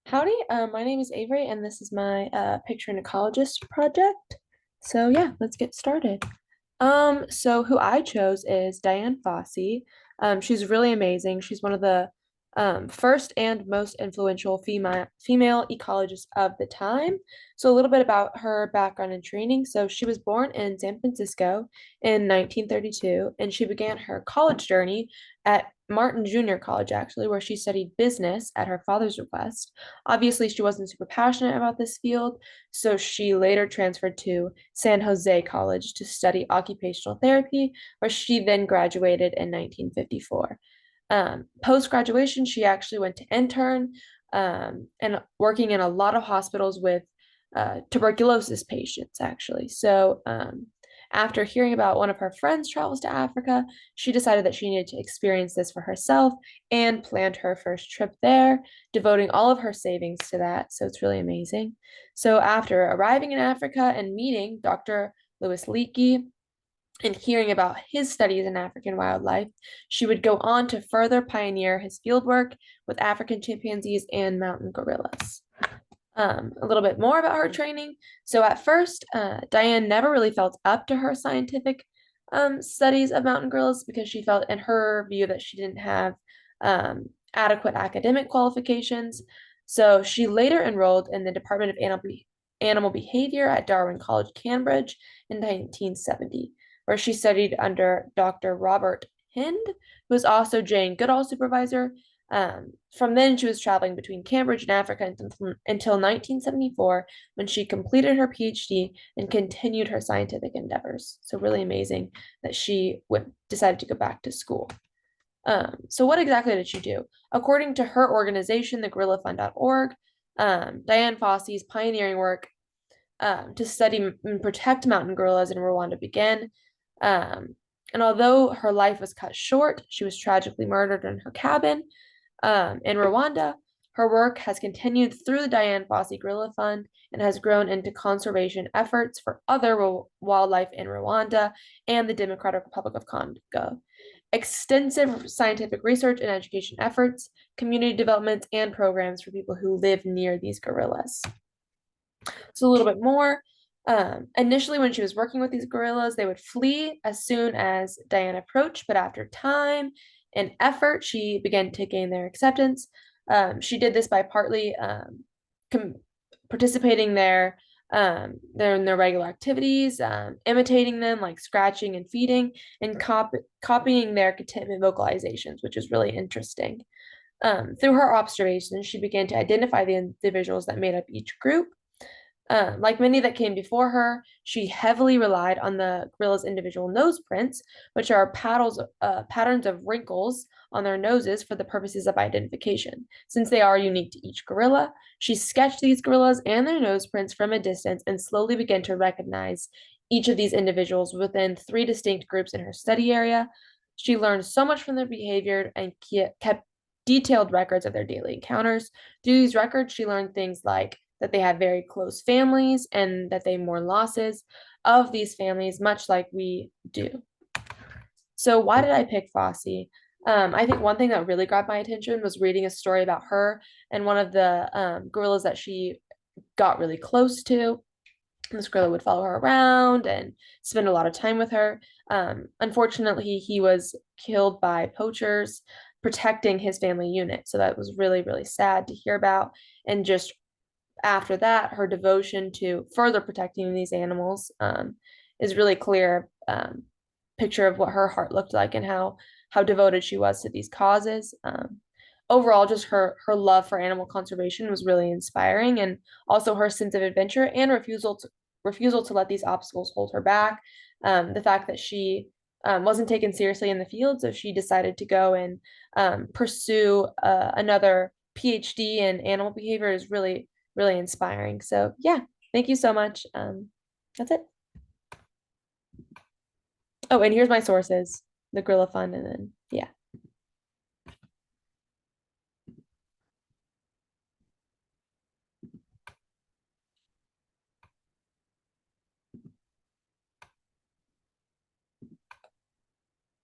Howdy, my name is Avery, and this is my Picture an Ecologist project. So yeah, let's get started. So who I chose is Diane Fossey. She's really amazing. She's one of the first and most influential female ecologists of the time. So a little bit about her background and training. So she was born in San Francisco in 1932, and she began her college journey at Martin Junior College, actually, where she studied business at her father's request. Obviously, she wasn't super passionate about this field, so she later transferred to San Jose College to study occupational therapy, where she then graduated in 1954. Post graduation, she actually went to intern and working in a lot of hospitals with tuberculosis patients, actually. So, after hearing about one of her friends' travels to Africa, she decided that she needed to experience this for herself and planned her first trip there, devoting all of her savings to that. So it's really amazing. So after arriving in Africa and meeting Dr. Louis Leakey and hearing about his studies in African wildlife, she would go on to further pioneer his fieldwork with African chimpanzees and mountain gorillas. A little bit more about her training. So at first, Diane never really felt up to her scientific studies of mountain gorillas because she felt, in her view, that she didn't have adequate academic qualifications. So she later enrolled in the Department of Animal Behavior at Darwin College, Cambridge in 1970, where she studied under Dr. Robert Hind, who was also Jane Goodall's supervisor. From then, she was traveling between Cambridge and Africa until 1974, when she completed her PhD and continued her scientific endeavors. So, really amazing that she decided to go back to school. So, what exactly did she do? According to her organization, the GorillaFund.org, Diane Fossey's pioneering work to study and protect mountain gorillas in Rwanda began. And although her life was cut short, she was tragically murdered in her cabin in Rwanda. Her work has continued through the Diane Fossey Gorilla Fund and has grown into conservation efforts for other wildlife in Rwanda and the Democratic Republic of Congo. Extensive scientific research and education efforts, community development, and programs for people who live near these gorillas. So a little bit more. Initially, when she was working with these gorillas, they would flee as soon as Diane approached, but after time and effort, she began to gain their acceptance. She did this by partly participating in their regular activities, imitating them, like scratching and feeding, and copying their contentment vocalizations, which is really interesting. Through her observations, she began to identify the individuals that made up each group. Like many that came before her, she heavily relied on the gorilla's individual nose prints, which are patterns of wrinkles on their noses for the purposes of identification. Since they are unique to each gorilla, she sketched these gorillas and their nose prints from a distance and slowly began to recognize each of these individuals within three distinct groups in her study area. She learned so much from their behavior and kept detailed records of their daily encounters. Through these records, she learned things like that they have very close families and that they mourn losses of these families, much like we do. So, why did I pick Fossey? I think one thing that really grabbed my attention was reading a story about her and one of the gorillas that she got really close to. This gorilla would follow her around and spend a lot of time with her. Unfortunately, he was killed by poachers protecting his family unit. So that was really, really sad to hear about. And just after that, her devotion to further protecting these animals is really clear picture of what her heart looked like and how devoted she was to these causes. Overall, just her love for animal conservation was really inspiring, and also her sense of adventure and refusal to let these obstacles hold her back. The fact that she wasn't taken seriously in the field, so she decided to go and pursue another PhD in animal behavior is really, really inspiring. So yeah, thank you so much. That's it. Oh, and here's my sources, the Gorilla Fund, and then